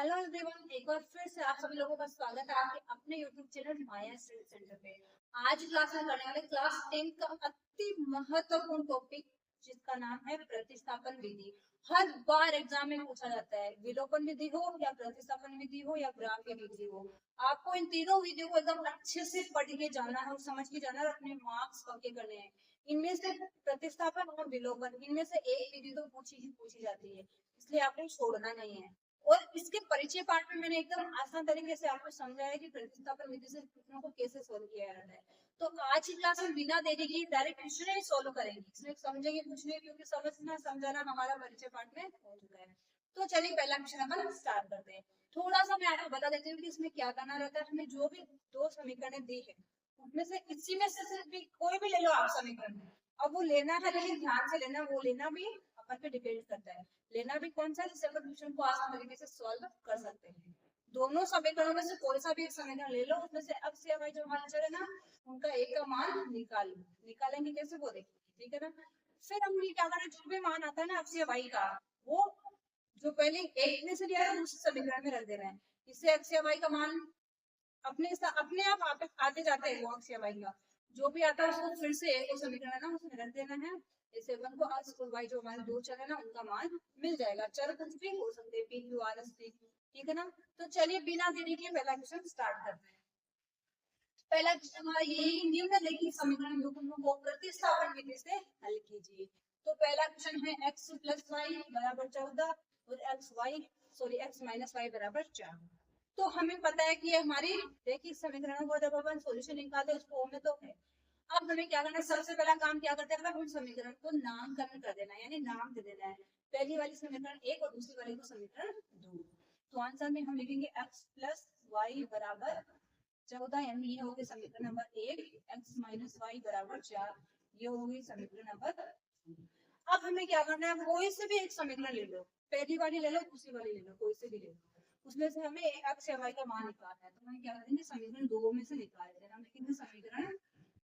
Hello everyone, एक बार फिर से आप सभी लोगों का स्वागत है आपके अपने YouTube चैनल माया स्टडी सेंटर पे। आज क्लास में करने वाले क्लास 10 का अति महत्वपूर्ण टॉपिक जिसका नाम है प्रतिस्थापन विधि। हर बार एग्जाम में पूछा जाता है, विलोपन विधि हो या प्रतिस्थापन विधि हो या ग्राम्य विधि हो। आपको इन तीनों विधियों को एकदम अच्छे से पढ़ के जाना है और समझ के जाना है और अपने मार्क्स पक्के करने हैं। इनमें से प्रतिस्थापन और विलोपन, इनमें से एक विधि तो पूछी जाती है, इसलिए आपको छोड़ना नहीं है। और इसके परिचय पार्ट में मैंने एकदम आसान तरीके से आपको समझाया कि प्रतिस्थापन विधि से प्रश्नों को कैसे सोल्व किया जाता है। तो आज की क्लास में बिना देरी के डायरेक्ट क्वेश्चन ही सोल्व करेंगे, इसमें समझेंगे कुछ नहीं, क्योंकि समझना समझाना हमारा परिचय पार्ट में हो चुका है। तो चलिए पहला क्वेश्चन अपन स्टार्ट करते हैं। थोड़ा सा मैं आपको बता देती हूँ कि इसमें क्या करना रहता है। हमें जो भी दो समीकरण दी है उनमें से इसी में से सिर्फ भी कोई भी ले लो आप समीकरण, अब वो लेना है लेकिन ध्यान से लेना, वो लेना भी अपन पे डिपेंड करता है। लेना भी कौन सा, जिससे अपन क्वेश्चन को आसान तरीके से सॉल्व कर सकते हैं। दोनों समीकरणों में से कोई सा भी एक समीकरण ले लो, उसमें से x या y जो मान चले ना, उनका एक का मान निकालेंगे कैसे वो देखिए, ठीक है ना। फिर हम ये क्या करें, जो भी मान आता है ना x या y का, वो जो पहले एक में से लिया है दूसरे समीकरण में रख देना है। इससे x या y का मान अपने आप आते जाते हैं। वो x या y का जो भी आता है उसको फिर से एक समीकरण है ना उसमें रख देना है। जैसे अपन को x और y जो हमारे दो चर है ना उनका मान मिल जाएगा। चर कुछ भी हो सकते हैं, p q r s t, ठीक है ना। तो चलिए बिना देरी के पहला क्वेश्चन स्टार्ट करते हैं। पहला क्वेश्चन हमारा यही, निम्नलिखित समीकरण को प्रतिस्थापन विधि से हल कीजिए। तो पहला क्वेश्चन है x प्लस वाई बराबर 14 और x माइनस वाई बराबर 4। तो हमें पता है कि ये हमारी देखिए समीकरणों को जब अपन सॉल्यूशन निकालते हैं उसको में तो है। अब हमें क्या करना है, सबसे पहला काम क्या करते हैं, हम समीकरण को नामकरण कर देना है, यानी नाम दे देना है। पहली वाली समीकरण एक और दूसरी वाली को समीकरण 2। तो आंसर में हम लिखेंगे x प्लस वाई बराबर 14, यानी ये होगी समीकरण नंबर 1, x माइनस वाई बराबर 4, ये होगी समीकरण नंबर 2। अब हमें क्या करना है, कोई से भी एक समीकरण ले लो, पहली वाली ले लो दूसरी वाली ले लो, कोई से भी ले लो, उसमें से हमें x या y का मान निकालना है। तो हम क्या करेंगे, समीकरण 2 में से निकाल देना, हम लिखेंगे समीकरण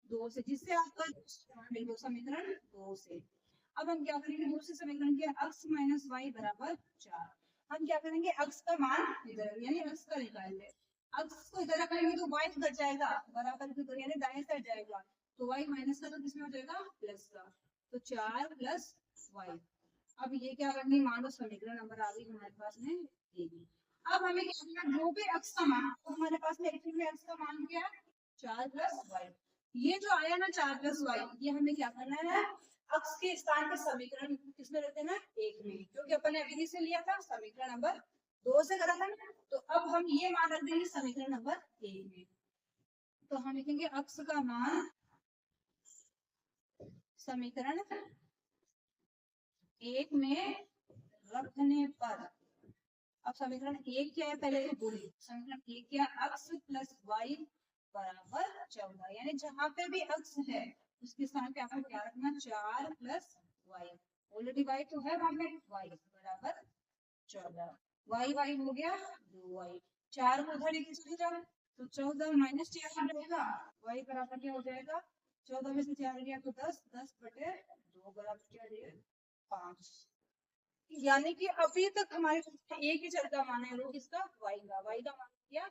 2 से, जिससे आपका समीकरण 2 से। अब हम क्या करेंगे, दूसरे समीकरण के x माइनस वाई बराबर 4, हम क्या करेंगे, x का मान इधर यानी x का निकाल ले, x को इधर रखेंगे तो y घट जाएगा, बराबर की तो यानी दाएं साइड जाएगा, तो y माइनस का तो किसमें हो जाएगा, प्लस का, तो 4 प्लस y। अब ये क्या करनी, मान लो समीकरण नंबर आ गई हमारे पास में ये। अब हमें क्या करना, जो भी x का मान, तो हमारे पास में x का मान क्या है, 4 प्लस y। ये जो आया ना 4 प्लस y, ये हमें क्या करना है, x के स्थान पे समीकरण किसमें रख देना, 1 में, क्योंकि अपन ने अभी से लिया था समीकरण नंबर 2 से करा था ना। तो अब हम ये मान रख देंगे समीकरण नंबर 1 में। तो हम लिखेंगे x का मान समीकरण 1 में रखने पर, अब समीकरण 1 क्या है, पहले बोलिए, समीकरण 1 क्या, x प्लस वाई बराबर 14, यानी जहां पे भी x है उसके स्थान पे आपको क्या रखना, 4 प्लस वाई, ऑलरेडी वाई तो है वहां पे, y बराबर 14, वाई वाई हो गया 2y, 4 को उधर लेके चले जाओ तो 14 माइनस 4 हो जाएगा, y बराबर क्या हो जाएगा, 14 में से 4 गया तो 10, 10 बटे 2 बराबर क्या दिया, 5। यानी कि अभी तक हमारे पास एक ही चर का मान है, वो किसका, y का मान क्या,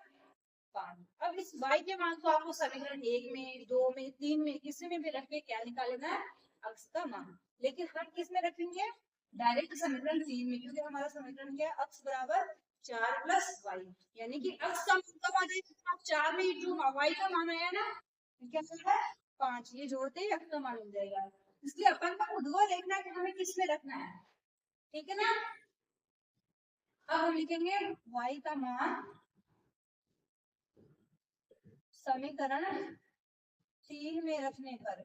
5। अब इस y के मान को आपको समीकरण 1 में 2 में 3 में किसी में भी रख के क्या निकालना है, x का मान। लेकिन हम किस में रखेंगे, डायरेक्ट समीकरण 3 में, क्योंकि हमारा समीकरण क्या है, x बराबर 4 प्लस वाई, यानी कि x का मान कब आ जाएगा, आप 4 में जो y का मान आया ना, क्या है 5, ये जोड़ते ही x का मान मिल जाएगा। इसलिए अपन को खुद को देखना है कि हमें किस में रखना है, ठीक है ना। अब हम लिखेंगे y का मान समीकरण 3 में रखने पर।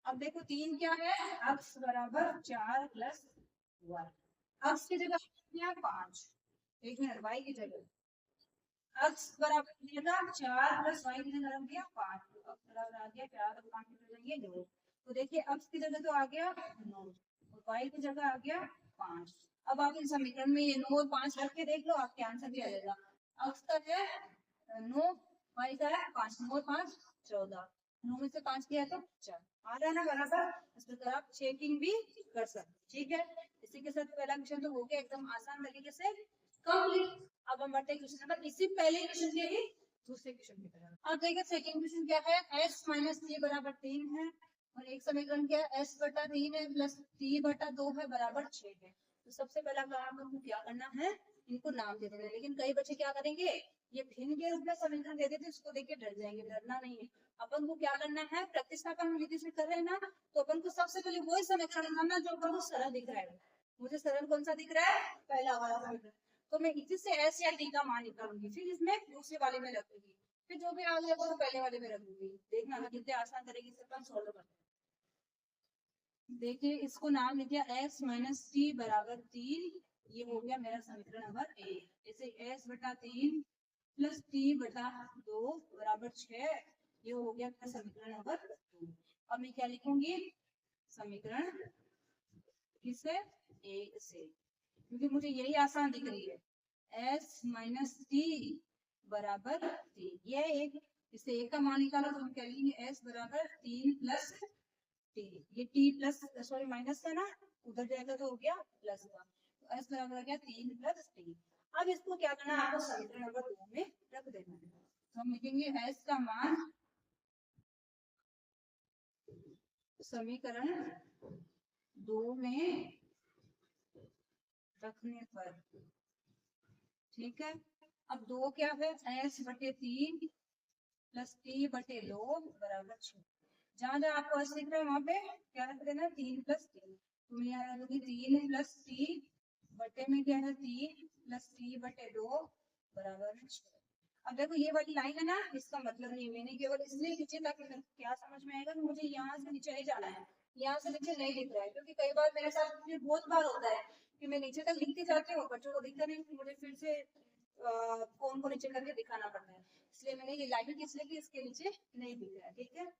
अब देखो 3 क्या है, x बराबर 4 प्लस वाई, x की जगह 5, एक मिनट, y की जगह x बराबर दिया 4 प्लस वाई की जगह रख दिया 5, तो x बराबर आ गया 4 और 5 की जगह 2। तो देखिए x की जगह तो आ गया 9 और y की जगह आ गया 5। अब आप इन समीकरण में ये 9 और 5 रख के देख लो, आपके आंसर भी आ जाएगा। x का है 9, y का है 5, 9 और 5 14, 9 में से 5 किया तो 4 आ रहा है ना बराबर। इस प्रकार आप चेकिंग भी कर सकते, ठीक है। इसी के साथ पहला क्वेश्चन तो हो गया एकदम आसान तरीके से कंप्लीट। अब हम बढ़ते हैं क्वेश्चन नंबर, इसी पहले क्वेश्चन के ही दूसरे क्वेश्चन की तरफ। अब देखिए सेकंड क्वेश्चन क्या है, s माइनस टी बराबर 3 है और एक समीकरण क्या है, s बटा 3 है प्लस t बटा 2 है बराबर 6 है। तो सबसे पहला काम हमको क्या करना है, इनको नाम दे देना। लेकिन कई बच्चे क्या करेंगे, ये भिन्न के रूप में समीकरण दे देते, उसको देख के डर जाएंगे, डरना नहीं है। अपन को क्या करना है, प्रतिस्थापन विधि से कर रहे हैं ना, तो अपन को सबसे पहले वही समीकरण बनाना जो अपन को सरल दिख रहा है। मुझे सरल कौन सा दिख रहा है, पहला वाला समीकरण। तो मैं इसी से s या t का मान निकालूंगी, फिर इसमें दूसरे वाले में रखूंगी, फिर जो भी आ जाएगा वो पहले वाले में रखूंगी। देखना मैं कितने आसान तरीके से अपन सॉल्व करते हैं। देखिए इसको नाम लिख दिया s माइनस टी बराबर 3, ये हो गया मेरा समीकरण नंबर ए। जैसे s बटा 3 प्लस टी बटा 2 बराबर 6, ये हो गया मेरा समीकरण नंबर 2। अब मैं क्या लिखूंगी, समीकरण किसे, ए से, क्योंकि मुझे यही आसान दिख रही है। s माइनस टी बराबर 3, ये एक, इससे एक का मान निकाला तो हम क्या लिखेंगे, s बराबर 3 प्लस टी, ये t प्लस सॉरी माइनस है ना, उधर जाएगा तो हो गया प्लस का, तो s बराबर हो गया 3 प्लस टी। अब इसको क्या करना है, आपको समीकरण नंबर 2 में रख देना है। तो हम लिखेंगे s का मान समीकरण 2 में रखने पर, ठीक है। अब 2 क्या है, s बटे 3 प्लस टी बटे 2 बराबर 6। जहां जहां आपको s दिख रहा है वहां पे क्या रख देना, 3 प्लस 3। तो मैं यहाँ रखूंगी 3 प्लस टी बटे में क्या है 3 प्लस टी बटे 2 बराबर 6। अब देखो ये वाली लाइन है ना, इसका मतलब नहीं, मैंने केवल इसलिए खींची ताकि मेरे को क्या समझ में आएगा कि मुझे यहाँ से नीचे नहीं जाना है, यहाँ से नीचे नहीं दिख रहा है। क्योंकि कई बार मेरे साथ बहुत बार होता है कि मैं नीचे तक लिखती जाती हूँ, बच्चों को दिखता नहीं, मुझे फिर से फोन को नीचे करके दिखाना पड़ता है। इसलिए मैंने ये लाइन किस लिए की, इसके नीचे नहीं दिख रहा है, ठीक है।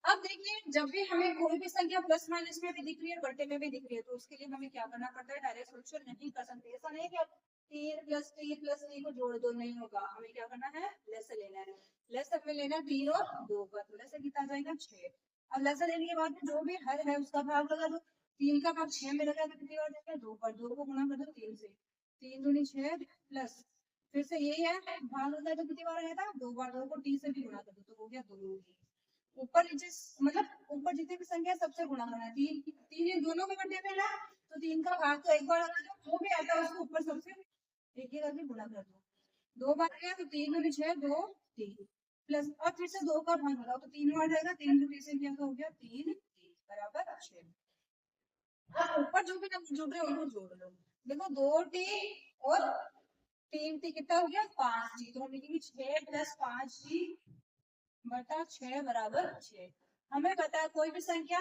अब देखिए जब भी हमें कोई भी संख्या प्लस माइनस में भी दिख रही है, बटे में भी दिख रही है, तो उसके लिए हमें क्या करना पड़ता है, डायरेक्ट सोल्यूशन नहीं कर सकते। ऐसा नहीं कि आप 3 प्लस टी को जोड़ दो, नहीं होगा। हमें क्या करना है, लेस लेना है। लेस हमें लेना 3 और 2 का, तो लेस कितना आ जाएगा 6। अब लेस लेने के बाद जो भी हर है उसका भाग लगा दो, 3 का भाग 6 में लगा तो कितनी बार जाएगा, 2 पर, 2 को गुणा कर दो 3 से, 3 दूनी 6 प्लस फिर से यही है, भाग होता है तो कितनी बार आएगा, 2 बार, 2 को टी से भी गुणा कर दो तो हो गया 2। ऊपर नीचे मतलब ऊपर जितनी भी संख्या सबसे गुणा करना है। 3 3 इन दोनों में बटे में ना, तो 3 का भाग तो एक बार लगा दो, जो भी आता है उसको ऊपर सबसे एक एक करके गुणा कर दो। 2 बार गया तो 3 दूनी 6 2 3 प्लस, और फिर से 2 का भाग लगाओ तो 3 बार जाएगा, 3 दूनी से क्या हो गया 3 बराबर 6। अब ऊपर जो भी नंबर जुड़ रहे हैं उनको जोड़ लो। देखो 2t और 3t कितना हो गया 5t, तो हम लिखेंगे 6 प्लस 5t बटा 6 बराबर 6। हमें पता है कोई भी संख्या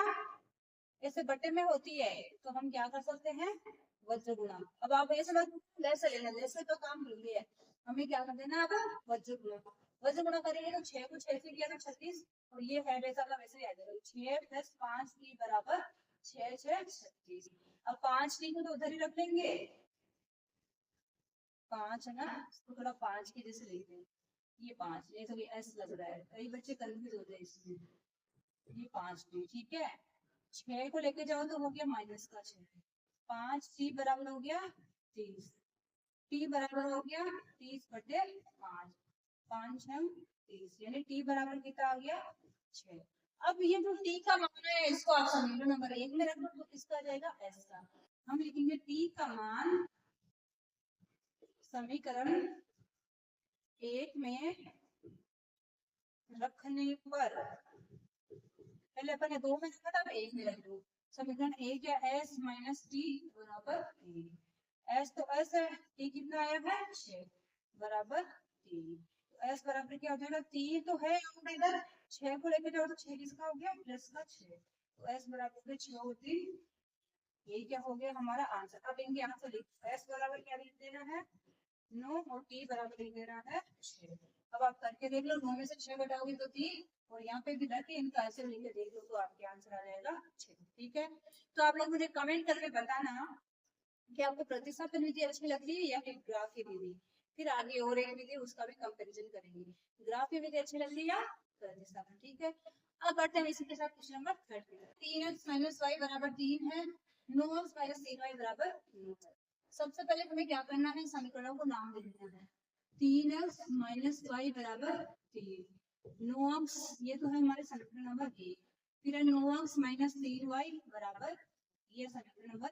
ऐसे बटे में होती है तो हम क्या कर सकते हैं, वज्र गुणा। अब आप ऐसे लेस लेना, लेस तो काम भूल गए, हमें क्या कर देना, अब वज्र गुणा। वज्र गुणा करेंगे तो 6 को 6 से किया तो 36, और ये है वैसा का वैसे ही आ जाएगा। 6 प्लस 5 की बराबर 6 6 36। अब 5 टी को तो उधर ही रख लेंगे, 5 है ना, इसको थोड़ा 5 की जैसे लिखते हैं, ये 5, ये सभी एस लग रहा है, कई बच्चे कंफ्यूज होते हैं इसमें। ये 5 टी, ठीक है। 6 को लेके जाओ तो हो गया माइनस का 6, 5 टी बराबर हो गया 30, टी बराबर हो गया 30 बटे 5, 5 हम 30, यानी टी बराबर कितना आ गया 6। अब ये जो टी का मान है इसको आप समीकरण नंबर 1 में रख दो, तो किसका जाएगा, एस का। हम लिखेंगे टी का मान समीकरण 1 में रखने पर, पहले अपन ने 2 में रखा था, अब 1 में रख दो। समीकरण 1 है s माइनस टी बराबर 3, s तो s है, t कितना आया है 6 बराबर 3, तो s बराबर क्या हो जाएगा, 3 तो है इधर, 6 को लेके जाओ तो 6 किसका हो गया प्लस का 6, तो s बराबर 6 होती, ये क्या हो गया हमारा आंसर। अब इनके आंसर लिख, s बराबर क्या लिख देना है 9 और t बराबर लिख देना है 6। अब आप करके देख लो, 9 में से 6 घटाओगे तो 3, और यहाँ पे भी रख के इनका आंसर लिख के देख लो तो आपके आंसर आ जाएगा 6, ठीक है। तो आप लोग मुझे कमेंट करके बताना कि आपको प्रतिस्थापन विधि अच्छी लग रही है या फिर ग्राफ की विधि। फिर आगे और एक विधि उसका भी कंपैरिजन करेंगे, ग्राफ की विधि अच्छी लग रही है या प्रतिस्थापन। ठीक है, अब बढ़ते हैं इसी के साथ question number 30। 3x minus Y बराबर 3 है, 9x माइनस 3y बराबर 9 है। सबसे पहले हमें क्या करना है, समीकरणों को नाम देना है। 3x माइनस वाई बराबर 3, 9x ये तो है हमारे समीकरण नंबर 1, फिर है 9x माइनस 3y बराबर ये समीकरण नंबर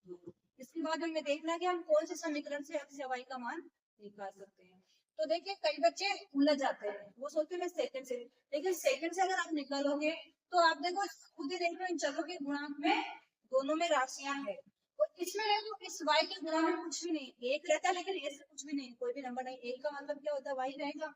2। इसके बाद हमें देखना है कि हम कौन से समीकरण से x या y का मान निकाल सकते हैं। तो देखिए कई बच्चे उलझ जाते हैं, वो सोचते हैं सेकंड से, लेकिन सेकंड से अगर आप निकालोगे तो आप देखो खुद ही देख लो इन चरों के गुणांक में दोनों में राशियां है, तो इसमें देखो इस y के गुणा में कुछ भी नहीं, एक रहता है लेकिन ऐसे कुछ भी नहीं, कोई भी नंबर नहीं, एक का मतलब क्या होता है y रहेगा,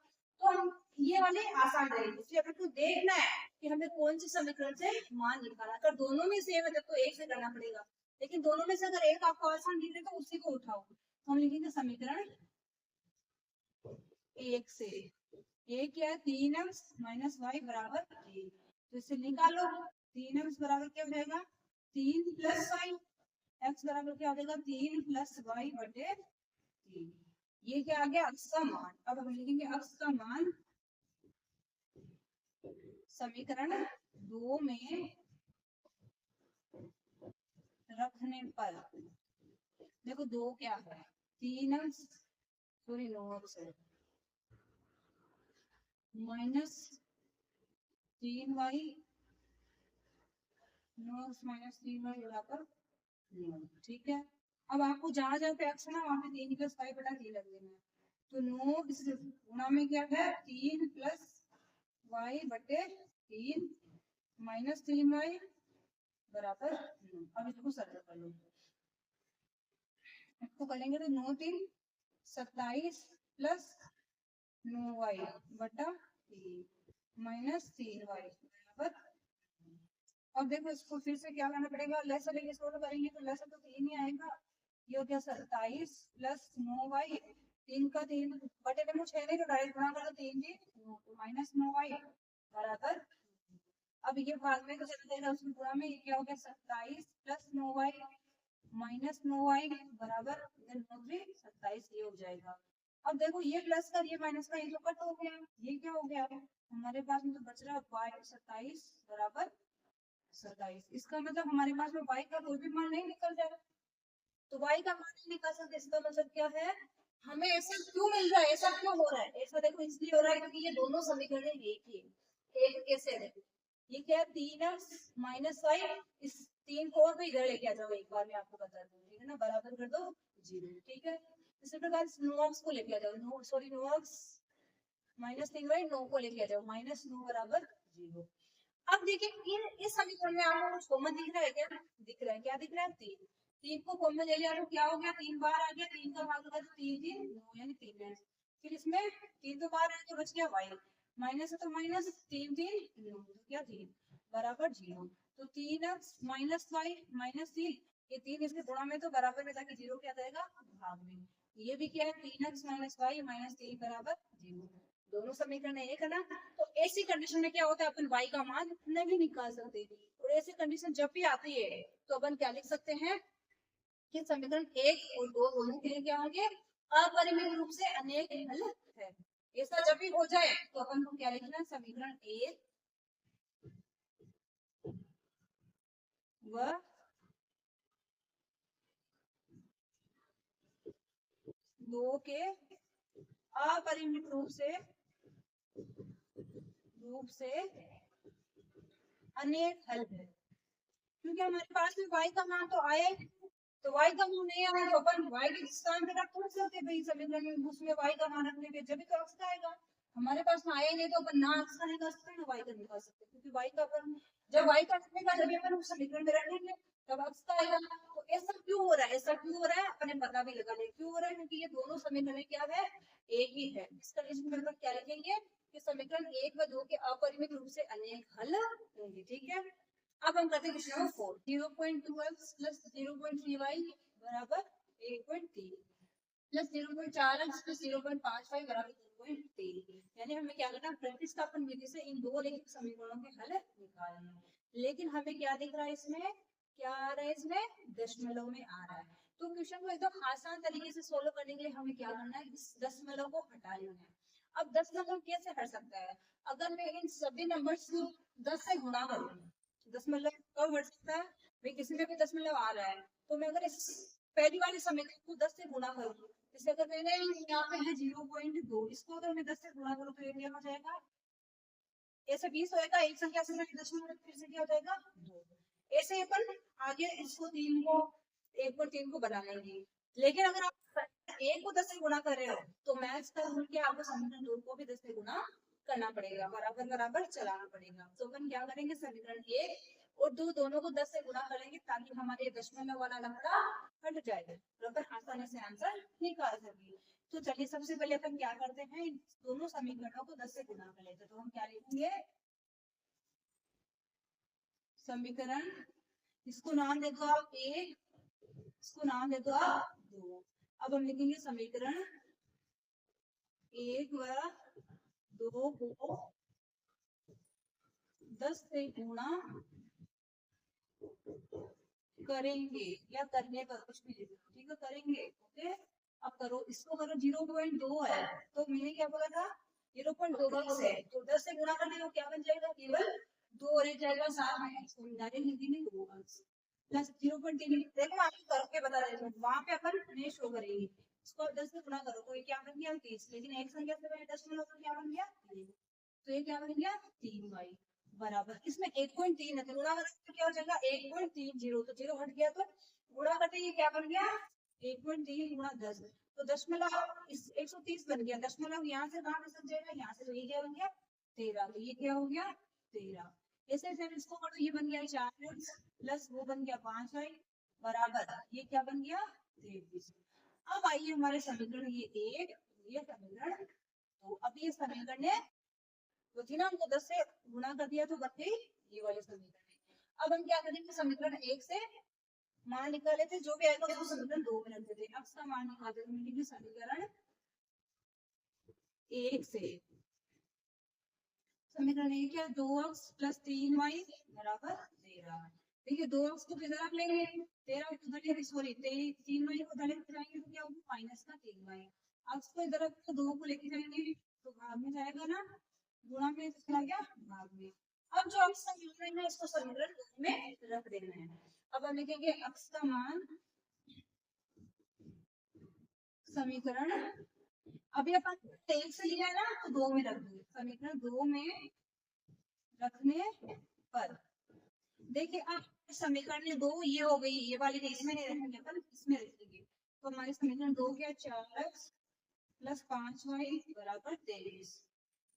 तो हम ये वाले आसान रहेगी। इसलिए अपने को देखना है कि हमें कौन सी समीकरण से मान निकाला, अगर दोनों में सेम है तो एक से करना पड़ेगा, लेकिन दोनों में से अगर एक आपको आसान दिख रहा है तो उसी को उठाओ। तो हम लिखेंगे समीकरण एक से, एक क्या है 3x माइनस वाई बराबर 3, तो इसे निकालो। 3x बराबर क्या हो जाएगा 3 प्लस वाई, x बराबर क्या हो जाएगा 3 प्लस वाई बटे 3, ये क्या आ गया x का मान। अब हम लिखेंगे x का मान समीकरण 2 में रखने पर, देखो 2 क्या है 3x सॉरी 9x है minus 3y, 9x minus 3y बराबर 9। ठीक है, अब आपको जहां जहां पे x है ना वहां पे 3 प्लस 5 बटा 3 लग देना है, तो 9 इस गुणा में क्या है 3 प्लस y बटे 3 माइनस 3y बराबर 9। अब इसको सरल कर लो, इसको करेंगे तो 9 3 27 प्लस 9y बटा 3 माइनस 3y बराबर। अब देखो इसको फिर से क्या करना पड़ेगा, लेसर लेके इसको करेंगे तो लेसर तो 3 ही आएगा, ये हो गया 27 प्लस 9y, 3 का 3 बटे में मुझे नहीं तो डायरेक्ट गुणा कर दो 3 3 तो माइनस 9y बराबर। अब ये भाग में तो चला जाएगा उसमें गुणा में, ये क्या हो गया 27 प्लस 9y माइनस 9y बराबर 27, ये हो जाएगा। अब देखो ये प्लस का ये माइनस का ये तो कट हो गया, ये क्या हो गया हमारे पास में तो बच रहा है y 27 बराबर 27, इसका मतलब हमारे पास में y का कोई भी मान नहीं निकल जाएगा, तो y का मान नहीं निकल सकते, इसका मतलब क्या है हमें ऐसा क्यों मिल रहा है, ऐसा क्यों हो रहा है, ऐसा देखो इसलिए हो रहा है क्योंकि ये दोनों समीकरण एक ही है। एक कैसे देखो ये क्या है 3x माइनस वाई, इस 3 को और भी इधर लेके आ जाओ, एक बार मैं आपको बता दूं, ठीक है ना, बराबर कर दो 0। ठीक है, इसी प्रकार 9x को लेके आ जाओ, सॉरी 9x माइनस 3y 9 को लेके आ जाओ माइनस 9 बराबर 0। अब देखिए इस समीकरण में आपको कुछ कॉमन दिख रहा है क्या, दिख रहा है, क्या दिख रहा है 3, 3 को कॉमन ले लिया तो क्या हो गया 3 बार आ गया, 3 का भाग होगा तो 3 3 9 यानी 3 फिर इसमें 3 तो बार है तो बच गया y, माइनस है तो माइनस 3 3 9 तो क्या 3 बराबर 0, तो 3x माइनस वाई माइनस 3, ये 3 इसके गुणा में तो बराबर में जाके 0 क्या जाएगा भाग में, ये भी क्या है 3x माइनस वाई माइनस 3 बराबर 0, दोनों समीकरण एक है ना। तो ऐसी कंडीशन में क्या होता है अपन y का मान नहीं निकाल सकते, और ऐसी कंडीशन जब भी आती है तो अपन क्या लिख सकते हैं कि समीकरण 1 और 2 दोनों के लिए क्या होंगे अपरिमित रूप से अनेक हल है। ऐसा जब भी हो जाए तो अपन को क्या लिखना है समीकरण 1 व 2 के अपरिमित रूप से अनेक हल है, क्योंकि हमारे पास में y का मान तो आया है, तो y का मान नहीं आया तो अपन y के स्थान पे रख थोड़ी सकते भाई समीकरण में, उसमें y का मान रखने पे जब भी तो x का आएगा, हमारे पास में आया नहीं तो अपन ना x का निकाल सकते ना y का निकाल सकते, क्योंकि y का अपन जब y का रखने का जब अपन उस समीकरण में रखेंगे तब x का आएगा। तो ऐसा क्यों हो रहा है, ऐसा क्यों हो रहा है अपने पता भी लगा ले क्यों हो रहा है, क्योंकि ये दोनों समीकरण क्या है एक ही है। इस कंडीशन में मतलब क्या लिखेंगे कि समीकरण 1 व 2 के अपरिमित रूप से अनेक हल होंगे। ठीक है, अब हम करते हैं question number 4, 0.2x plus 0.3y बराबर 1.3 प्लस 0.4x प्लस 0.55 बराबर 2.3, यानी हमें क्या करना है प्रतिस्थापन विधि से इन दो रैखिक समीकरणों के हल निकालने हैं, लेकिन हमें क्या दिख रहा है इसमें, क्या आ रहा है इसमें दशमलव में आ रहा है। तो क्वेश्चन को एकदम आसान तरीके से सोल्व करने के लिए हमें क्या करना है इस दशमलव को हटा लेना है। अब 10 नंबर कैसे हट सकता है? अगर मैं इन सभी नंबर्स को 10 से गुणा करूँ, 10 कब हट सकता है? भाई किसी में भी 10 आ रहा है, तो मैं अगर इस पहली वाली समीकरण को 10 से गुणा करूँ, जैसे अगर मैंने यहाँ पे है 0.2, इसको अगर मैं 10 से गुणा करूँ तो ये क्या हो जाएगा? ऐसे 20 होएगा, एक संख्या से मैंने 10 फिर से क्या हो जाएगा? 2। ऐसे ही अपन आगे इसको 3 को 1 को 3 को बना लेंगे। लेकिन अगर आप 1 को 10 से गुणा कर रहे हो तो मैथ्स का रूल क्या, आपको समीकरण 2 को भी 10 से गुणा करना पड़ेगा, बराबर बराबर चलाना पड़ेगा। तो अपन क्या करेंगे, समीकरण 1 और 2 दोनों को 10 से गुणा करेंगे ताकि हमारे दशमलव वाला लफड़ा हट जाएगा और अपन आसानी से आंसर निकाल सकेंगे। तो चलिए सबसे पहले अपन क्या करते हैं, इन दोनों समीकरणों को 10 से गुणा कर लेते हैं। तो हम क्या लिखेंगे, समीकरण, इसको नाम दे दो आप 1, इसको नाम दे दो आप 2। अब हम लिखेंगे समीकरण 1 व 2 को 10 से गुणा करेंगे, या करने पर कुछ भी लिखो, ठीक है, करेंगे। ओके, अब करो, इसको करो, 0.2 है तो मैंने क्या बोला था, 0.2 है तो 10 से गुणा करने को क्या बन जाएगा, केवल 2 और 1 जाएगा 7 में, इसको डायरेक्ट हिंदी में प्लस 0.3। देखो मैं आपको करके बता देती हूँ, वहां पे अपन नहीं शो करेंगे। इसको 10 से गुणा करो तो ये क्या बन गया 30, लेकिन एक संख्या से मैंने 10 गुणा तो क्या बन गया 3, तो ये क्या बन गया 3y बराबर, इसमें 1.3 है तो गुणा करेंगे तो क्या हो जाएगा 1.30, तो 0 हट गया तो गुणा करते ये क्या बन गया 1.3 गुणा 10, तो दशमलव इस 130 बन गया, दशमलव यहाँ से कहाँ पे जाएगा, यहाँ से, तो ये क्या बन गया 13, तो ये क्या हो गया 13। ऐसे फिर इसको करो, ये बन गया 4 प्लस वो बन गया 5y बराबर ये क्या बन गया 23। अब आइए हमारे समीकरण ये 1, ये समीकरण 2। अब ये समीकरण है तो थी ना, हमको 10 से गुणा कर दिया तो बन गई ये वाली समीकरण। अब हम क्या करेंगे, समीकरण 1 से मान निकाले थे, जो भी आएगा उसको समीकरण 2 में रख देते हैं। अब इसका मान निकालते हैं, मिलेगी समीकरण 1 से, समीकरण 1 क्या, 2x प्लस 3y बराबर 13। देखिए 2x को किधर रख लेंगे, 13 को उधर लेंगे, सॉरी 3y को उधर लेके जाएंगे तो क्या होगा माइनस का 3y। x को इधर रख के 2 को लेके जाएंगे तो भाग में जाएगा ना, गुणा में चला गया भाग में। अब जो x का मान है इसको समीकरण 2 में रख देना है। अब हम लिखेंगे x का मान, समीकरण, अभी अपन 1 से लिया है ना तो 2 में रख देंगे, समीकरण 2 में रखने पर देखिए अब समीकरण में 2 ये हो गई, ये वाली इसमें नहीं रखेंगे अपन, इसमें रखेंगे तो हमारे समीकरण 2 क्या, 4x प्लस 5y बराबर 23।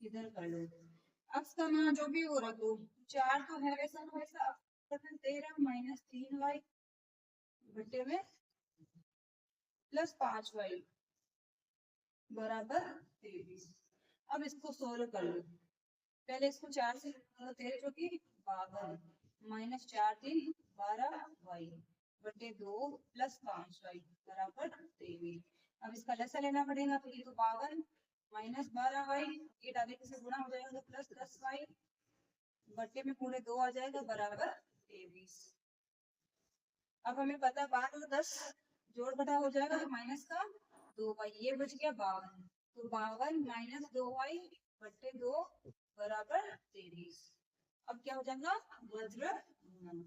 इधर कर लो, x का मान जो भी वो रखो, 4 तो है वैसा वैसा, 13 माइनस 3y बटे में प्लस 5y बराबर 23। अब इसको सोल्व कर लो, पहले इसको 4 से 13 जो की 52 माइनस 4 3 12y बटे 2 प्लस 5y बराबर 23। अब इसका लसा लेना पड़ेगा, तो ये तो 52 माइनस 12y, ये डायरेक्ट से गुणा हो जाएगा तो प्लस 10y बटे में पूरे 2 आ जाएगा बराबर 23। अब हमें पता 12 और 10 जोड़ घटा हो जाएगा तो माइनस का 2y, ये बच गया 52, तो 52 माइनस 2y बटे 2 बराबर 23। अब क्या हो जाएगा वज्र गुणन,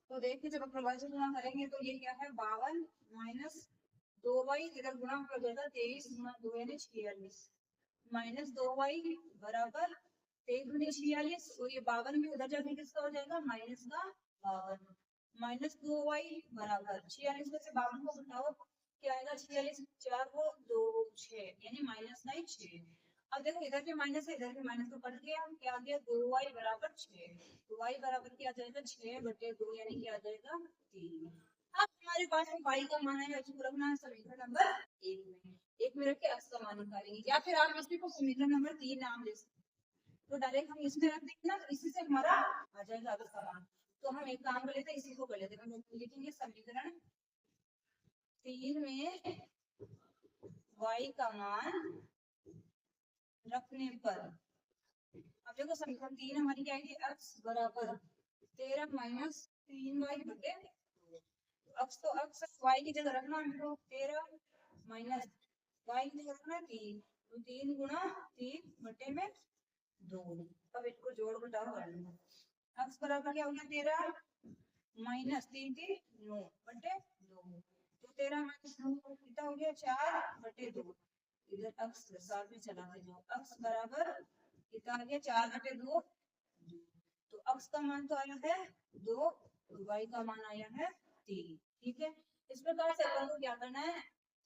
तो देखिए जब अपन वज्र गुणा करेंगे तो ये क्या है 52 माइनस 2y, इधर गुणा हो जाएगा 23 गुणा 2 यानी 46 माइनस 2y बराबर 23 गुनी 46, और ये 52 में उधर जाके किसका हो जाएगा माइनस का 52 माइनस 2y बराबर 46 में से 52 को घटाओ क्या आएगा 46 4 को 2 6 यानी माइनस का 6। अब देखो इधर भी माइनस है इधर भी माइनस, तो कट गया, क्या आ गया 2y बराबर 6, तो y बराबर क्या आ जाएगा 6 बटे 2 यानी क्या आ जाएगा 3। अब हमारे पास में y का मान है, इसको रखना है समीकरण नंबर 1 में, 1 में रख के x का मान निकालेंगे, या फिर आप इसी को समीकरण नंबर 3 नाम ले सकते, तो डायरेक्ट हम इसमें रख देंगे ना, तो इसी से हमारा आ जाएगा x का मान। तो हम एक काम कर लेते हैं, इसी को कर लेते हैं, हम लिखेंगे समीकरण 3 में y का मान रखने पर, अब देखो समीकरण 3 हमारी क्या है, x बराबर 13 माइनस 3y बटे, x तो x y की जगह रखना है, तो 13 माइनस वाई की जगह ना 3, तो 3 गुणा 3 बटे में 2। अब इनको जोड़ घटाओ कर लो। x बराबर क्या हो गया 13 माइनस 3 3 9 बटे 2, तो 13 माइनस 9 कितना हो गया 4 बटे 2। इधर x साथ में चलाते जाओ, x बराबर कितना आ गया 4 बटे 2, तो x का मान तो आया है 2 और y का मान आया है 3। ठीक है, इस प्रकार से अपन को क्या करना है,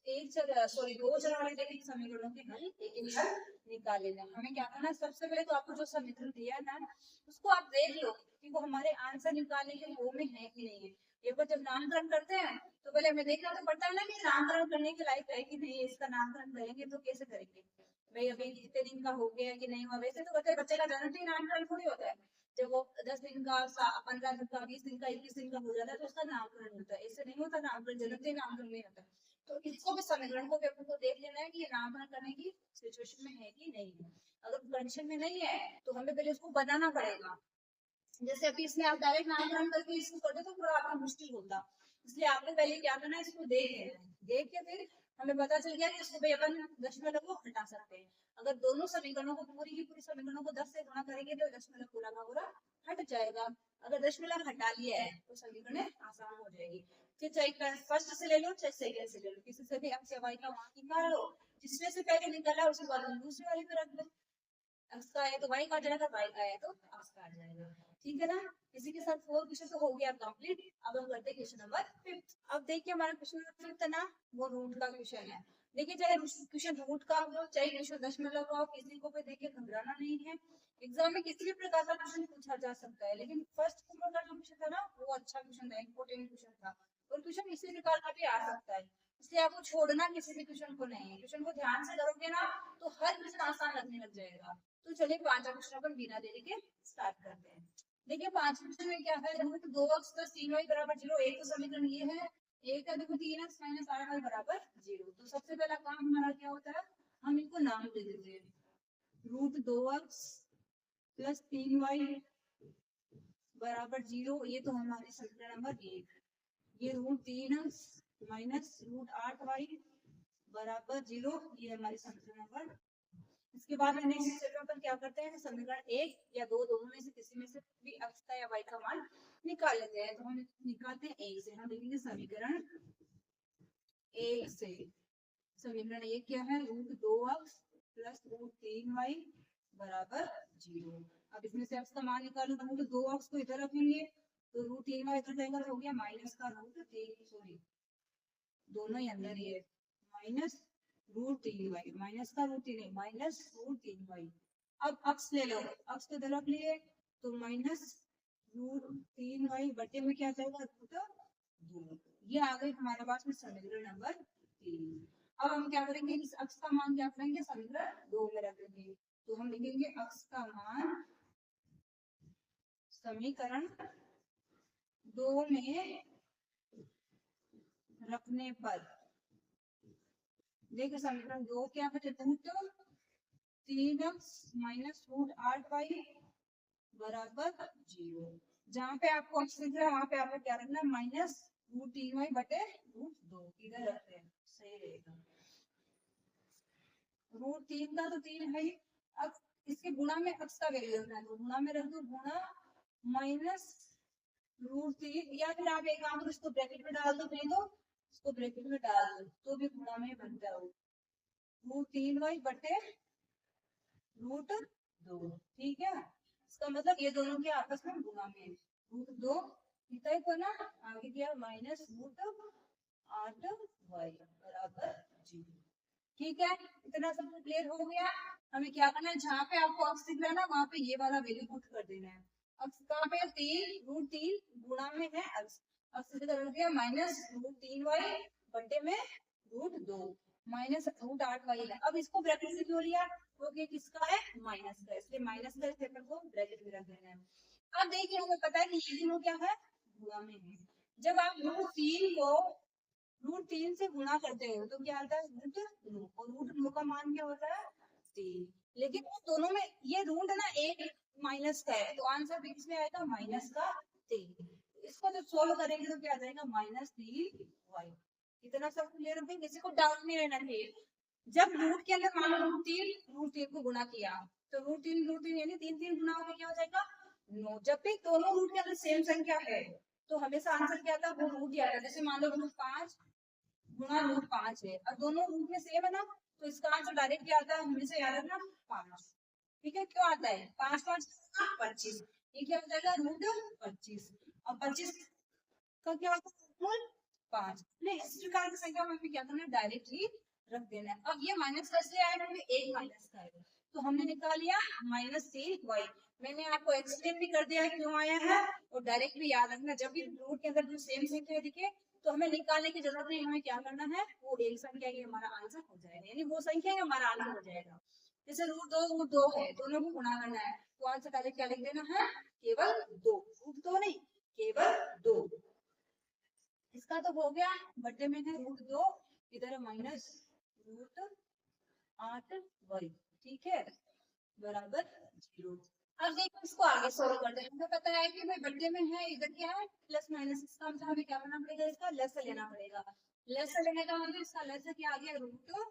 दो चर वाले रैखिक समीकरणों के हल एक एक हल निकाल लेना है। हमें क्या करना है, सबसे पहले तो आपको जो समीकरण दिया है ना उसको आप देख लो कि वो हमारे आंसर निकालने के वो में है कि नहीं है। एक बार जब नामकरण करते हैं तो पहले हमें देखना तो पड़ता है ना कि नामकरण करने के लायक है कि नहीं है, इसका नामकरण करेंगे तो कैसे करेंगे भाई, अभी कितने दिन का हो गया कि नहीं हुआ। वैसे तो कहते हैं बच्चे का जन्मदिन नामकरण थोड़ी होता है, जब वो 10 दिन का 15 दिन का 20 दिन का 21 दिन का हो जाता है तो उसका नामकरण होता है, ऐसे नहीं होता नामकरण, जन्मदिन नामकरण नहीं होता। तो इसको भी समीकरण को भी अपन को देख लेना है कि ये नामकरण करने की सिचुएशन में है कि नहीं है। अगर कंडीशन में नहीं है तो हमें पहले उसको बनाना पड़ेगा। जैसे अभी इसमें आप डायरेक्ट नामकरण करके इसको कर दो तो थोड़ा आपका मुश्किल होता, इसलिए आपने पहले क्या करना है, इसको देख लेना है, देख के फिर हमें पता चल गया कि इसको भाई अपन दशमलव को हटा सकते हैं। अगर दोनों समीकरणों को पूरी की पूरी समीकरणों को 10 से गुणा करेंगे तो दशमलव पूरा का पूरा हट जाएगा। अगर दशमलव हटा लिया है तो समीकरण आसान हो जाएगी। फिर चाहे फर्स्ट से ले लो चाहे सेकंड से ले लो, किसी से भी x या y का मान निकाल लो, जिसमें से पहले निकाला उसके बाद दूसरे वाले पे रख दो, x का है तो y का आ जाएगा, y का है तो x का आ जाएगा। ठीक है ना, इसी के साथ 4 क्वेश्चन तो हो गया कंप्लीट। अब हम करते हैं क्वेश्चन नंबर 5। अब देखिए हमारा क्वेश्चन नंबर 5 है ना, वो रूट का क्वेश्चन है। देखिए चाहे क्वेश्चन रूट का हो चाहे क्वेश्चन दशमलव का हो, किसी को भी देखिए घबराना नहीं है। एग्जाम में किसी भी प्रकार का क्वेश्चन पूछा जा सकता है, लेकिन फर्स्ट नंबर का जो क्वेश्चन था ना वो अच्छा क्वेश्चन था, इंपोर्टेंट क्वेश्चन था, और क्वेश्चन इसी प्रकार का भी आ सकता है, इसलिए आपको छोड़ना किसी भी क्वेश्चन को नहीं है। क्वेश्चन को ध्यान से करोगे ना तो हर क्वेश्चन आसान लगने लग जाएगा। तो चलिए 5वां क्वेश्चन अपन बिना देरी के स्टार्ट करते हैं। देखिए 5वें क्वेश्चन में क्या है, रूट 2x + 3y = 0। एक तो समीकरण ये है, एक का देखो 3x - 8y = 0। तो सबसे पहला काम हमारा क्या होता है, हम इनको नाम दे देते हैं, रूट 2x + 3y = 0। ये तो हमारे समीकरण नंबर 1। ये रूट 3x - रूट 8y = 0, ये हमारे समीकरण नंबर। इसके बाद में नेक्स्ट स्टेप में अपन क्या करते हैं, समीकरण 1 या 2 दोनों में से किसी में से भी x का या y का मान निकाल लेते हैं। तो हम निकालते हैं 1 से, हम लिखेंगे समीकरण 1 से। समीकरण 1 क्या है, रूट 2x + रूट 3y = 0। अब इसमें से x का मान निकालो तो रूट 2x को इधर रखेंगे तो रूट 3y इधर जाएगा तो हो गया माइनस का रूट 3, सॉरी दोनों ही अंदर ही है, माइनस रूट 3y, माइनस का रूट 3 माइनस रूट 3y। अब x ले लो, x को इधर रख लिए तो माइनस रूट 3y बटे में क्या जाएगा रूट 2। ये आ गई हमारे पास में समीकरण नंबर 3। अब हम क्या करेंगे, इस x का मान क्या करेंगे समीकरण 2 में रखेंगे, तो हम लिखेंगे x का मान समीकरण 2 में रखने पर, देखिए समीकरण 2 क्या है, रूट 3x - रूट 8y = 0। जहाँ पे आपको x दिख रहा है वहां पे आपको क्या रखना है, माइनस रूट 3y बटे रूट 2 इधर रखते हैं, सही रहेगा। रूट 3 का तो 3 है ही, अब इसके गुणा में x का वैल्यू रखना है तो गुणा में रख दो, गुणा माइनस रूट 3, या फिर आप एक काम इसको ब्रैकेट में डाल दो, नहीं तो इसको ब्रैकेट में डाल दो तो भी गुणा में बनता है रूट 3y बटे रूट 2। ठीक है, इसका मतलब ये दोनों के आपस में गुणा में रूट 2 इतना ही तो ना, आगे क्या माइनस रूट 8y = 0। ठीक है, इतना सब क्लियर हो गया। हमें क्या करना है, जहाँ पे आपको x दिख रहा है ना वहां पे ये वाला वैल्यू पुट कर देना है। x कहाँ पे 3, रूट 3 गुणा में है x, x इधर हो गया माइनस रूट 3y बटे में रूट 2 माइनस रूट 8y है। अब इसको ब्रैकेट से क्यों लिया, क्योंकि किसका है माइनस का, इसलिए माइनस का पेपर को ब्रैकेट में रख देना है। अब देखिए हमें पता है कि ये तीनों क्या है गुणा में है, जब आप रूट 3 को रूट 3 से गुणा करते हो तो क्या आता है रूट 2, और रूट 2 का मान क्या होता है 3, लेकिन वो दोनों में ये रूट ना एक माइनस का है तो आंसर बीच में आएगा माइनस का 3। इसको जब सोल्व करेंगे तो क्या आ जाएगा -3y। इतना सब क्लियर हो गया, किसी को डाउट नहीं रहना चाहिए। जब रूट के अंदर मान लो रूट तीन को गुणा किया तो रूट तीन यानी तीन तीन गुना होकर क्या हो जाएगा 9। जब भी दोनों रूट के अंदर सेम संख्या है तो हमेशा आंसर क्या आता है वो रूट ही आता है। जैसे मान लो रूट 5 गुणा रूट 5 है और दोनों रूट में सेम है ना तो इसका आंसर डायरेक्ट क्या आता है हमेशा याद रखना 5। ठीक है क्यों आता है 5 5 25 ये क्या हो जाएगा रूट 25 और 25 का क्या होता है मूल 5। नहीं इस प्रकार की संख्या में हमें क्या करना है डायरेक्टली रख देना है। अब ये माइनस कैसे आएगा हमें एक माइनस का आएगा तो हमने निकाल लिया -3y। मैंने आपको एक्सप्लेन भी कर दिया है क्यों आया है और डायरेक्ट भी याद रखना जब भी रूट के अंदर जो सेम संख्या दिखे तो हमें निकालने की जरूरत नहीं हमें क्या करना है वो एक संख्या ही हमारा आंसर हो जाएगा यानी वो संख्या ही हमारा आंसर हो जाएगा। जैसे रूट दो है दोनों को गुणा करना है तो आंसर डायरेक्ट क्या लिख देना है केवल 2 रूट 2 नहीं केवल 2। इसका तो हो गया बटे में है रूट 2 इधर माइनस रूट 8y ठीक है बराबर 0। अब देखो इसको आगे सोल्व करते हैं हमें पता है कि भाई बट्टे में है इधर क्या है प्लस माइनस इसका मतलब हमें क्या करना पड़ेगा इसका लेस लेना पड़ेगा। लेस लेने का मतलब इसका लेस क्या आ गया रूट 2।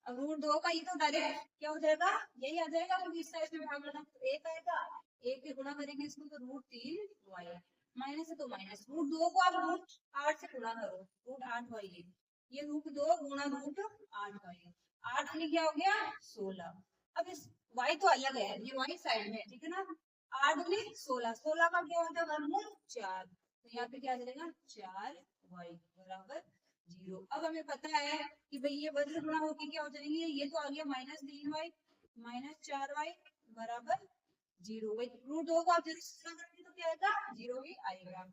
अब रूट 2 का ये तो डायरेक्ट क्या हो जाएगा यही आ जाएगा क्योंकि इस साइड में भाग लेना तो एक आएगा एक के गुणा करेंगे इसको तो रूट 3y माइनस है तो माइनस रूट 2 को आप रूट 8 से गुणा करो रूट 8y ये रूट 2 गुणा रूट 8y 8 में क्या हो गया 16। अब इस y तो अलग है ये y साइड में ठीक है ना 8 में 16 16 का क्या होता है वर्गमूल 4 तो यहाँ पे क्या आ जाएगा 4y बराबर 0। अब हमें पता है कि भाई ये वर्ग गुणा होके क्या हो जाएंगे ये तो आ गया -3y -4y बराबर 0। वही रूट 2 को आप जरूर गुणा करेंगे तो क्या आएगा 0 ही आएगा।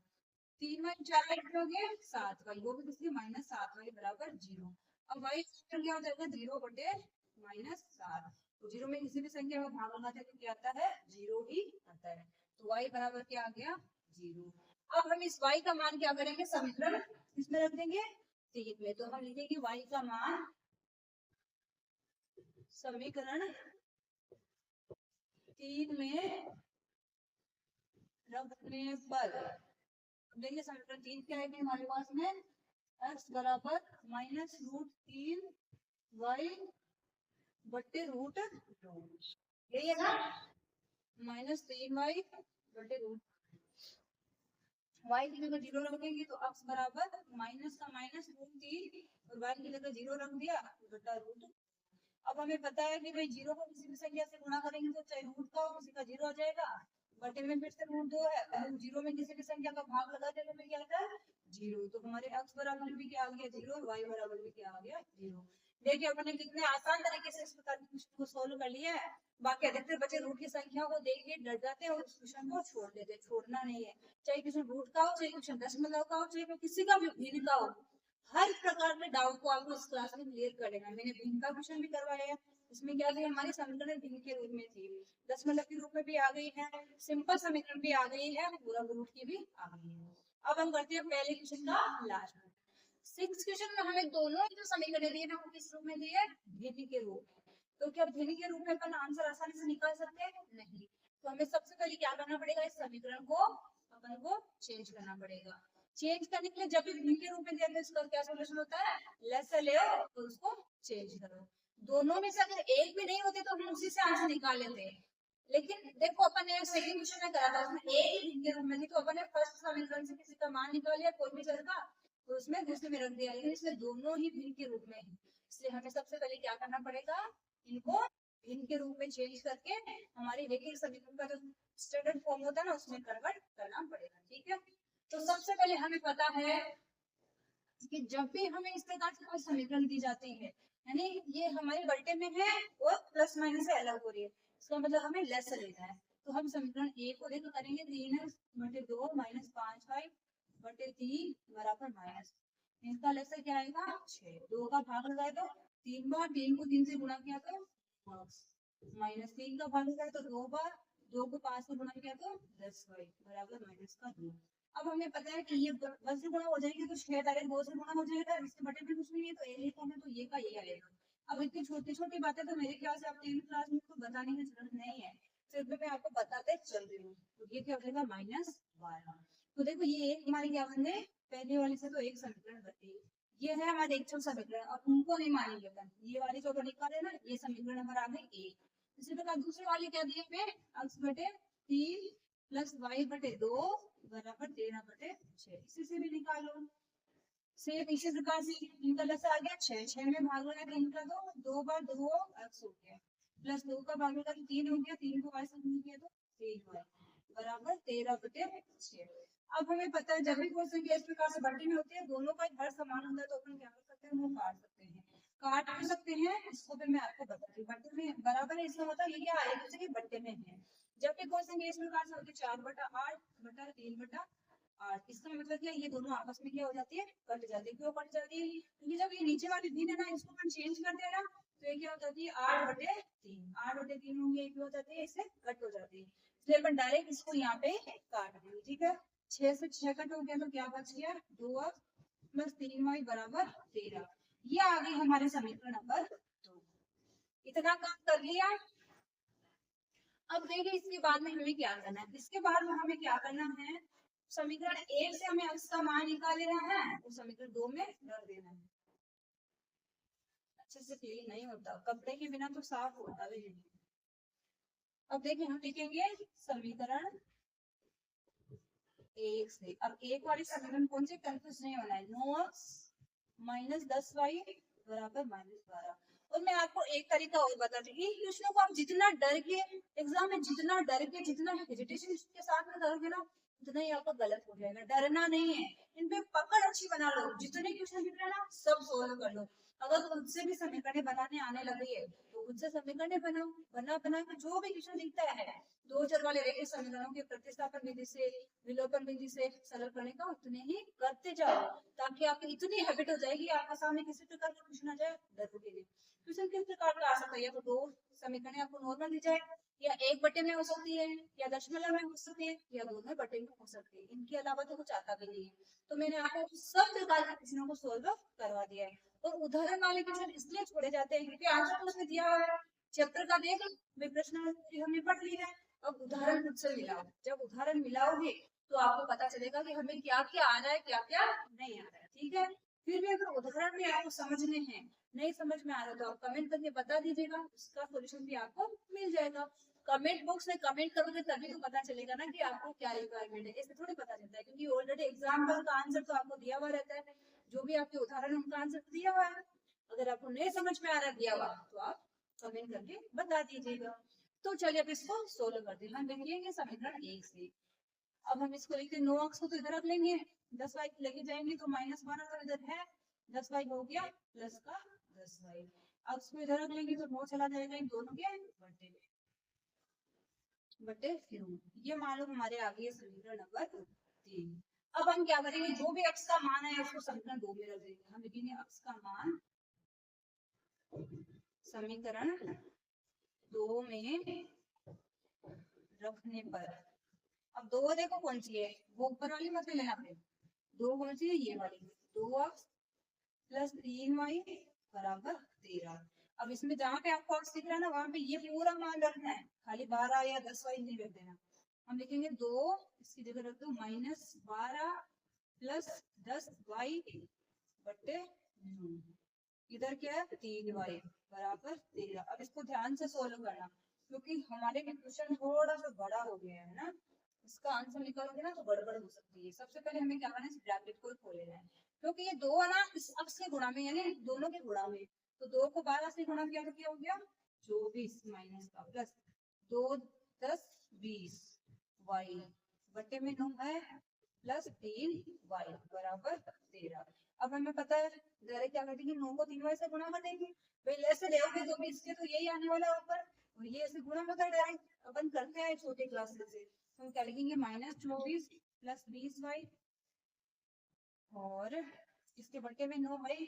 3y 4y कितने हो गए 7y वो भी किसके -7y बराबर 0। अब y क्या हो जाएगा 0 बटे -7 तो 0 में किसी भी संख्या में भाग लगाते हैं तो क्या आता है 0 ही आता है तो y बराबर क्या आ गया 0। अब हम इस y का मान क्या करेंगे समीकरण इसमें रख देंगे 3 में तो हम लिखेंगे y का मान समीकरण 3 में रखने पर देखिए समीकरण 3 क्या है कि हमारे पास में x बराबर -√3y बट्टे रूट 2 यही है ना -3y बट्टे रूट y की जगह 0 रखेंगे तो x बराबर माइनस का माइनस √3 और y की जगह 0 रख दिया बटा रूट। अब हमें पता है कि भाई 0 को किसी भी संख्या से गुणा करेंगे तो चाहे रूट का हो किसी का 0 आ जाएगा बटे में फिर से रूट 2 है और 0 में किसी भी संख्या का भाग लगा देने में क्या आता है 0 तो हमारे x बराबर भी क्या आ गया 0 और y बराबर भी क्या आ गया 0। देखिए अपने कितने आसान तरीके से इस प्रकार के क्वेश्चन को सोल्व कर लिया है। बाकी अधिकतर बच्चे रूट की संख्या को देख के डर जाते हैं और उस क्वेश्चन को छोड़ देते हैं छोड़ना नहीं है चाहे क्वेश्चन रूट का हो चाहे क्वेश्चन दशमलव का हो चाहे किसी का भी भिन्न का हो हर प्रकार के डाउट को आपको इस क्लास में क्लियर करेगा। मैंने भिन्न का क्वेश्चन भी करवाया है इसमें क्या थी हमारी समीकरण भिन्न के रूप में थी दशमलव के रूप में भी आ गई है सिंपल समीकरण भी आ गई है पूरा रूट की भी आ गई है। अब हम करते हैं पहले क्वेश्चन का लास्ट सिक्स क्वेश्चन में हमें दोनों जो समीकरण दिए ना वो किस रूप में दिए भिन्न के रूप में तो क्या भिन्न के रूप में अपन आंसर आसानी से निकाल सकते हैं नहीं तो हमें सबसे पहले क्या करना पड़ेगा इस समीकरण को अपन को चेंज करना पड़ेगा। चेंज करने के लिए जब भी भिन्न के रूप में दिया तो इसका क्या सॉल्यूशन होता है लेस से ले तो उसको चेंज करो दोनों में से अगर एक भी नहीं होते तो हम उसी से आंसर निकाल लेते हैं। लेकिन देखो अपन ने सेकंड क्वेश्चन में करा था उसमें एक ही भिन्न के रूप में थी तो अपन ने फर्स्ट समीकरण से किसी का मान निकाल लिया कोई भी चलता तो उसमें दूसरे में रख दिया लेकिन इसमें दोनों ही भिन्न के रूप में है इसलिए हमें सबसे पहले क्या करना पड़ेगा इनको भिन्न के रूप में चेंज करके हमारे एक एक समीकरण का जो स्टैंडर्ड फॉर्म होता है ना उसमें कन्वर्ट करना पड़ेगा। ठीक है तो सबसे पहले हमें पता है कि जब भी हमें इस प्रकार से कोई समीकरण दी जाती है यानी ये हमारे बल्टे में है और प्लस माइनस से अलग हो रही है इसका मतलब हमें लेस लेना है तो हम समीकरण ए को देखो करेंगे 3x/2 -5y बटे 3 बराबर माइनस इनका लेस क्या आएगा 6 2 का भाग लगाए तो 3 बार 3 को 3 से गुणा किया तो -3 का भाग लगाए तो 2 बार 2 को 5 से गुणा किया तो 10y बराबर -2। अब हमें पता है कि ये 10 से गुणा हो जाएगी तो 6 डायरेक्ट 2 से गुणा हो जाएगा इसके बटे भी कुछ नहीं है तो ए लिखा है तो ये का ये आएगा। अब इतनी छोटी छोटी बातें तो मेरे ख्याल से आप 10th क्लास में तो बताने की जरूरत नहीं है सिर्फ मैं आपको बताते चल रही हूँ तो ये क्या हो जाएगा -12। तो देखो ये एक हमारी क्या बन गई पहले वाली से तो एक समीकरण बन गई ये है हमारे एक्चुअल समीकरण, और उनको नहीं मानेंगे अपन। ये वाली जो निकाले ना, ये समीकरण नंबर आ गई एक। इसी प्रकार दूसरे वाले क्या दिए पे, x बटे 3 प्लस y बटे 2 बराबर 13/6। इसी से भी निकालो। सेम इसी प्रकार से इनका लसा आ गया 6, 6 में भाग लगा 3 का 2, 2 बार 2 x हो गया, प्लस 2 का भाग लगा 3 हो गया, 3 को y से गुणा किया तो 3y बराबर 13/6। अब हमें पता है जब भी कोई संख्या इस प्रकार से बटे में होती है, दोनों का हर समान होता है, तो अपन क्या कर सकते हैं, वो काट सकते हैं। काट भी सकते हैं, इसको भी मैं आपको बताती हूँ। बटे में बराबर है, इसका मतलब ये क्या आएगा, जैसे कि बटे में है। जब भी कोई संख्या इस प्रकार से होती है 4/8 बटा 3/8, इसका मतलब क्या, ये दोनों आपस में क्या हो जाती है, कट जाती है। क्यों कट जाती है, क्योंकि जब ये नीचे वाली भिन्न है ना, इसको अपन चेंज कर देना, तो ये क्या हो जाती है 8/3, 8/3 होंगे, ये क्या हो जाती है, इससे कट हो जाती है। इसलिए अपन डायरेक्ट इसको यहाँ पे काट देंगे। ठीक है, 6 से 6 कट हो गया, तो क्या बच गया, 2x प्लस 3y बराबर 13। ये आ गई हमारे समीकरण नंबर 2। इतना काम कर लिया। अब देखिए इसके बाद में हमें क्या करना है, इसके बाद में हमें क्या करना है, समीकरण 1 से हमें x का मान निकाल लेना है, और समीकरण 2 में रख देना है। अच्छे से क्लीन नहीं होता, कपड़े के बिना तो साफ होता भी नहीं। अब देखिए हम लिखेंगे समीकरण 1 से। अब एक वाली समीकरण कौन से, कंफ्यूज नहीं होना है, 9x माइनस 10y बराबर -12। और मैं आपको एक तरीका और बता दूं, इन क्वेश्चनों को आप जितना डर के एग्जाम में, जितना डर के, जितना हेजिटेशन के साथ में करोगे ना, उतना ही आपका गलत हो जाएगा। डरना नहीं है, इन पे पकड़ अच्छी बना लो। जितने क्वेश्चन दिख रहे हैं ना, सब सोल्व कर लो। अगर खुद से भी समीकरण बनाने आने लगी है, तो खुद से समीकरण बनाओ। बना बना के जो भी क्वेश्चन दिखता है, 2 चर वाले रेखीय समीकरणों के प्रतिस्थापन विधि से, विलोपन विधि से सरल करने का उतने ही करते जाओ, ताकि आपकी इतनी हैबिट हो जाएगी, आपके सामने किसी प्रकार का क्वेश्चन आ जाए, डरोगे नहीं। क्वेश्चन किस प्रकार का आ सकता है, या तो 2 समीकरण आपको नॉर्मल दी जाए, या 1 बटे में हो सकती है, या दशमलव में हो सकती है, या दोनों बटे में हो सकती है। इनके अलावा तो कुछ आता भी नहीं है। तो मैंने आपको सब प्रकार के क्वेश्चनों को सोल्व करवा दिया है। और उदाहरण वाले क्वेश्चन इसलिए छोड़े जाते हैं क्योंकि आंसर तो उसमें दिया हुआ है, चैप्टर का देख लो, प्रश्न हमने पढ़ लिया है। अब उदाहरण खुद से मिलाओ। जब उदाहरण मिलाओगे तो आपको पता चलेगा कि हमें क्या क्या आ रहा है, क्या क्या नहीं आ रहा है। ठीक है, फिर भी अगर उदाहरण भी आपको समझने हैं, नहीं समझ में आ रहा, तो आप कमेंट करके बता दीजिएगा, उसका सोल्यूशन भी आपको मिल जाएगा। कमेंट बॉक्स में कमेंट करोगे तभी तो पता चलेगा ना कि आपको क्या रिक्वायरमेंट है। ऐसे थोड़ी पता चलता है, क्योंकि ऑलरेडी एग्जाम्पल का आंसर तो आपको दिया हुआ रहता है, जो भी आपके उदाहरण उनका आंसर दिया हुआ है। अगर आपको नहीं समझ में आ रहा दिया हुआ, तो आप कमेंट करके बता दीजिएगा। तो चलिए अब इसको सोल्व करते हैं। हम लिखेंगे समीकरण 1 से। अब हम इसको लिखते हैं, 9x को तो इधर रख लेंगे, 10y लेके जाएंगे तो -12 तो इधर है, 10y हो गया प्लस का 10y। अब इसको इधर रख लेंगे तो 9 चला जाएगा, इन दोनों के बटे में, बटे फिर ये मालूम हमारे आ गई समीकरण नंबर 3। अब हम क्या करेंगे, जो भी x का मान है उसको समीकरण 2 में रख देंगे। हम लिखेंगे x का मान समीकरण 2 में रखने पर, अब 2 देखो कौन सी है, वो ऊपर वाली मत लेना, फिर 2 कौन सी है, ये वाली, 2x प्लस 3y बराबर 13। अब इसमें जहाँ पे आपको x दिख रहा है ना, वहां पे ये पूरा मान रखना है, खाली 12 या 10y नहीं रख देना। हम लिखेंगे 2, इसकी जगह रख दो -12 प्लस 10y बटे 9, इधर क्या है 3y बराबर 13। अब इसको ध्यान से सोल्व करना, क्योंकि हमारे क्वेश्चन थोड़ा सा बड़ा हो गया है ना, इसका आंसर निकालोगे ना तो गड़बड़ हो सकती है। सबसे पहले हमें क्या करना है, इस ब्रैकेट को खोल लेना है, क्योंकि ये 2 है ना, इस अक्ष के गुणा में, यानी दोनों के गुणा में, तो 2 को 12 से गुणा किया तो क्या हो गया 24 माइनस का प्लस 2 10 20 y बटे में 9 है प्लस 3y बराबर 13। अब हमें पता है डायरेक्ट क्या कर देंगे, 9 को 3y से गुणा कर देंगे, भाई ऐसे लेओगे तो भी इसके तो यही आने वाला है ऊपर, और ये ऐसे गुणा होता है डायरेक्ट। अपन करते हैं छोटे क्लासेस से, तो हम क्या लिखेंगे -24 प्लस 20y और इसके बटे में 9y,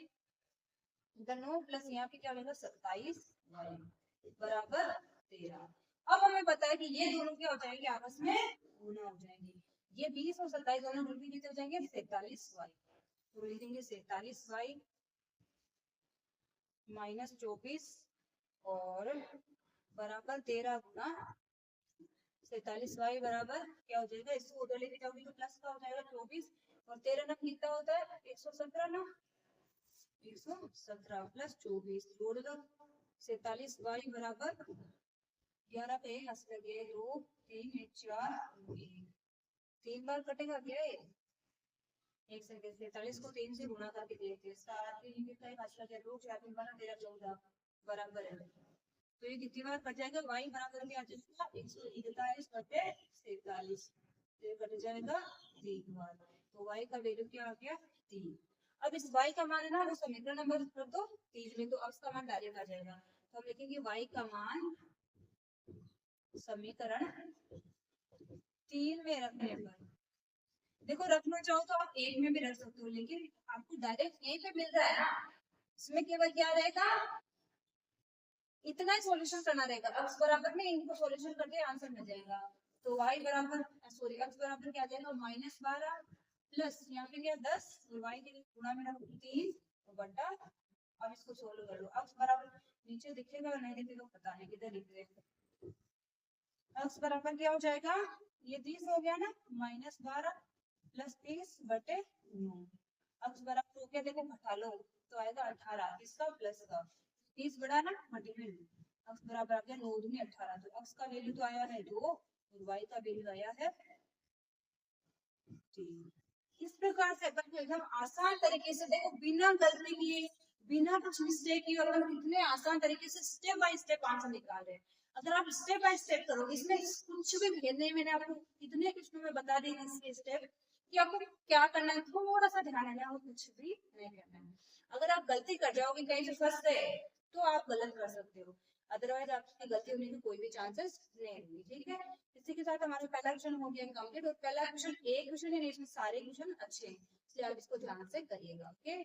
इधर 9 प्लस यहाँ पे क्या होगा 27y बराबर 13। अब हमें पता है कि ये दोनों क्या हो जाएंगे, आपस में गुना हो जाएंगे, ये 20 और 27 दोनों मिलकर कितने हो जाएंगे 43y। तो लिखेंगे 43y माइनस 24 और बराबर 13 गुना 47y बराबर क्या हो जाएगा, इसको उधर लेके जाओगे तो प्लस का हो जाएगा 24, और 13 ना कितना होता है 117 ना, 117 प्लस 24 जोड़ दो 47 y बराबर 11 पे हंस लगे 2 3 4 1 3 बार कटेगा क्या ये? एक सेकंड 47 को 3 से गुणा करके देखते हैं 7 3 कितना है हंस लगे 2 4 3 12 13 14 बराबर है तो ये कितनी बार कट जाएगा y बराबर में आ जाएगा 141 बटे 47 ये कट जाएगा 3 बार तो y का वैल्यू क्या आ गया 3 अब इस y का मान है ना वो समीकरण नंबर रख दो 3 में तो x का मान डायरेक्ट आ जाएगा तो हम लिखेंगे y का मान समीकरण 3 में रखने पर देखो रखना चाहो तो आप 1 में भी रख सकते हो लेकिन आपको डायरेक्ट यहीं पे मिल रहा है ना इसमें केवल क्या रहेगा इतना ही सॉल्यूशन करना रहेगा x बराबर में इनको सॉल्यूशन करके आंसर मिल जाएगा तो y बराबर सॉरी x बराबर क्या आ जाएगा -12 प्लस यहाँ पे क्या 10 और y के लिए गुणा में रखो 3 बटा अब इसको सोल्व कर लो x बराबर नीचे दिखेगा नहीं दिखेगा पता नहीं किधर लिख रहे x बराबर क्या हो जाएगा ये 30 हो गया ना -12 प्लस 30 बटे 9 x बराबर हो गया देखो घटा लो तो आएगा 18 इसका प्लस का 30 बड़ा ना मल्टीपल x बराबर आ गया 9 दूनी 18 तो x का वैल्यू तो आया है 2 और y का वैल्यू आया है 3 इस प्रकार से अपन एकदम आसान तरीके से देखो बिना गलती किए बिना कुछ मिस्टेक किए अपन कितने आसान तरीके से स्टेप बाय स्टेप आंसर निकाल रहे हैं अगर आप स्टेप बाय स्टेप करोगे इसमें कुछ भी भेद नहीं मैंने आपको इतने क्वेश्चन में बता दी इसके स्टेप कि आपको क्या करना है थोड़ा सा ध्यान देना है और कुछ भी नहीं करना है अगर आप गलती कर जाओगे कहीं से फंस गए तो आप गलत कर सकते हो अदरवाइज आपकी गलती होने के कोई भी चांसेस नहीं होंगे ठीक है इसी के साथ हमारा पहला क्वेश्चन हो गया कंप्लीट और पहला क्वेश्चन एक क्वेश्चन है इसमें सारे क्वेश्चन अच्छे हैं इसलिए आप इसको ध्यान से करिएगा ओके